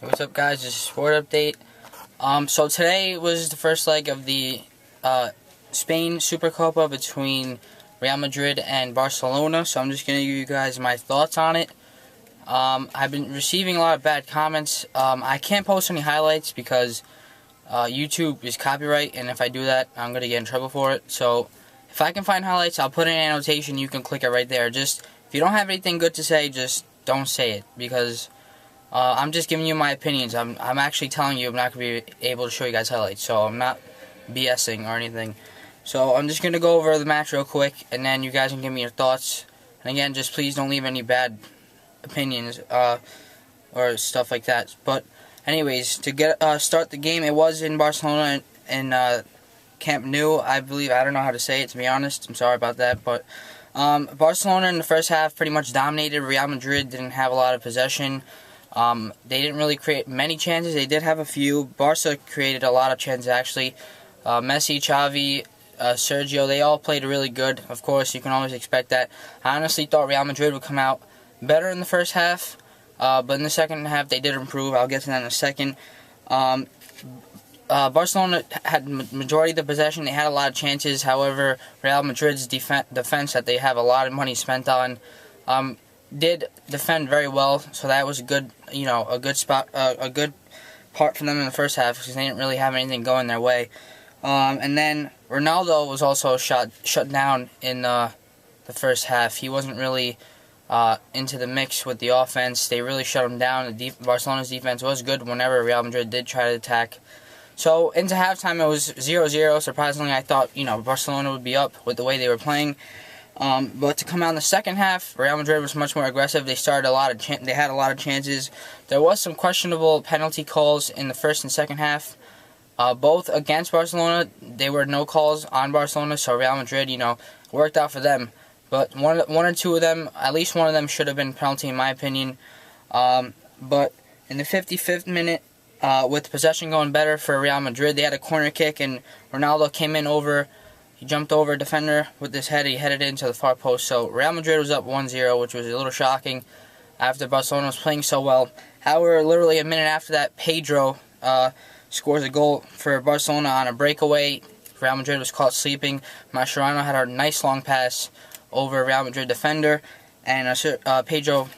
Hey, what's up, guys? This is Sport Update. So today was the first leg of the Spain Supercopa between Real Madrid and Barcelona. So I'm just going to give you guys my thoughts on it. I've been receiving a lot of bad comments. I can't post any highlights because YouTube is copyright, and if I do that, I'm going to get in trouble for it. So if I can find highlights, I'll put in an annotation. You can click it right there. Just if you don't have anything good to say, just don't say it, because I'm just giving you my opinions. I'm actually telling you I'm not going to be able to show you guys highlights, so I'm not BSing or anything. So I'm just going to go over the match real quick, and then you guys can give me your thoughts. And again, just please don't leave any bad opinions or stuff like that. But anyways, to start the game, it was in Barcelona in Camp Nou, I believe. I don't know how to say it, to be honest. I'm sorry about that. But Barcelona in the first half pretty much dominated. Real Madrid didn't have a lot of possession. They didn't really create many chances. They did have a few. Barca created a lot of chances, actually. Messi, Xavi, Sergio, they all played really good. Of course, you can always expect that. I honestly thought Real Madrid would come out better in the first half, but in the second half they did improve. I'll get to that in a second. Barcelona had majority of the possession. They had a lot of chances. However, Real Madrid's defense that they have a lot of money spent on did defend very well. So that was a good, a good spot, a good part for them in the first half, because they didn't really have anything going their way. And then Ronaldo was also shut down in the first half. He wasn't really into the mix with the offense. They really shut him down. Barcelona's defense was good whenever Real Madrid did try to attack. So into halftime it was 0-0. Surprisingly, I thought Barcelona would be up with the way they were playing. But to come out in the second half, Real Madrid was much more aggressive. They started they had a lot of chances. There was some questionable penalty calls in the first and second half. Both against Barcelona. There were no calls on Barcelona, so Real Madrid, worked out for them. But one or two of them, at least one of them, should have been penalty in my opinion. But in the 55th minute, with possession going better for Real Madrid, they had a corner kick, and Ronaldo came in over. He jumped over a defender with his head. He headed into the far post. So Real Madrid was up 1-0, which was a little shocking after Barcelona was playing so well. However, literally a minute after that, Pedro scores a goal for Barcelona on a breakaway. Real Madrid was caught sleeping. Mascherano had a nice long pass over a Real Madrid defender, and Pedro,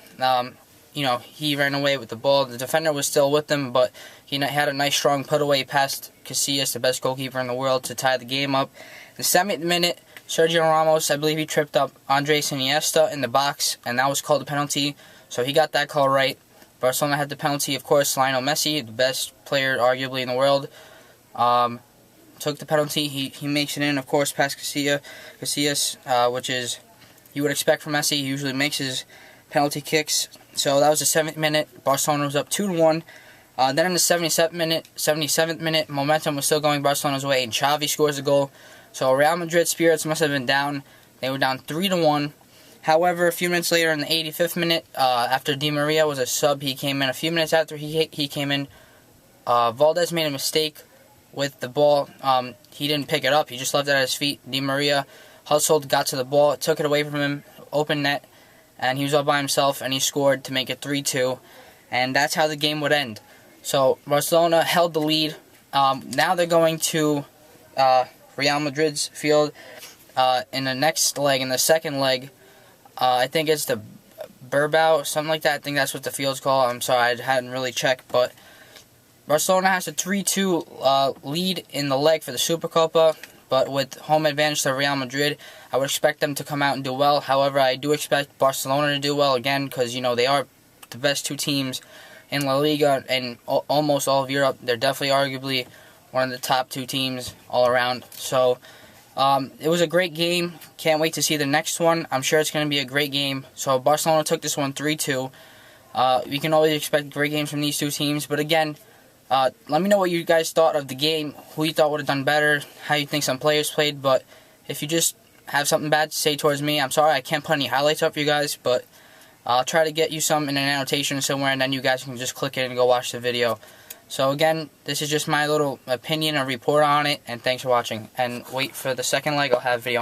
he ran away with the ball. The defender was still with him, but he had a nice strong put away past Casillas, the best goalkeeper in the world, to tie the game up. The 7th minute, Sergio Ramos, I believe he tripped up Andres Iniesta in the box, and that was called a penalty, so he got that call right. Barcelona had the penalty, of course. Lionel Messi, the best player arguably in the world, took the penalty. He makes it in, of course, past Casillas, which is you would expect from Messi. He usually makes his penalty kicks. So that was the 7th minute. Barcelona was up 2-1. Then in the 77th minute, momentum was still going Barcelona's way, and Xavi scores a goal. So Real Madrid spirits must have been down. They were down 3-1. However, a few minutes later, in the 85th minute, after Di Maria was a sub, he came in. A few minutes after he came in, Valdes made a mistake with the ball. He didn't pick it up. He just left it at his feet. Di Maria hustled, got to the ball, took it away from him, open net, and he was all by himself, and he scored to make it 3-2. And that's how the game would end. So Barcelona held the lead. Now they're going to Real Madrid's field in the next leg, in the second leg. I think it's the Bilbao, something like that. I think that's what the field's called. I'm sorry, I hadn't really checked. But Barcelona has a 3-2 lead in the leg for the Supercopa. But with home advantage to Real Madrid, I would expect them to come out and do well. However, I do expect Barcelona to do well again, because they are the best two teams in La Liga and almost all of Europe. They're definitely arguably one of the top two teams all around. So it was a great game. Can't wait to see the next one. I'm sure it's going to be a great game. So Barcelona took this one 3-2. We can always expect great games from these two teams. But again, let me know what you guys thought of the game, who you thought would have done better, how you think some players played. But if you just have something bad to say towards me, I'm sorry I can't put any highlights up for you guys, but I'll try to get you some in an annotation somewhere, and then you guys can just click it and go watch the video. So again, this is just my little opinion and report on it, and thanks for watching. And wait for the second leg, I'll have a video on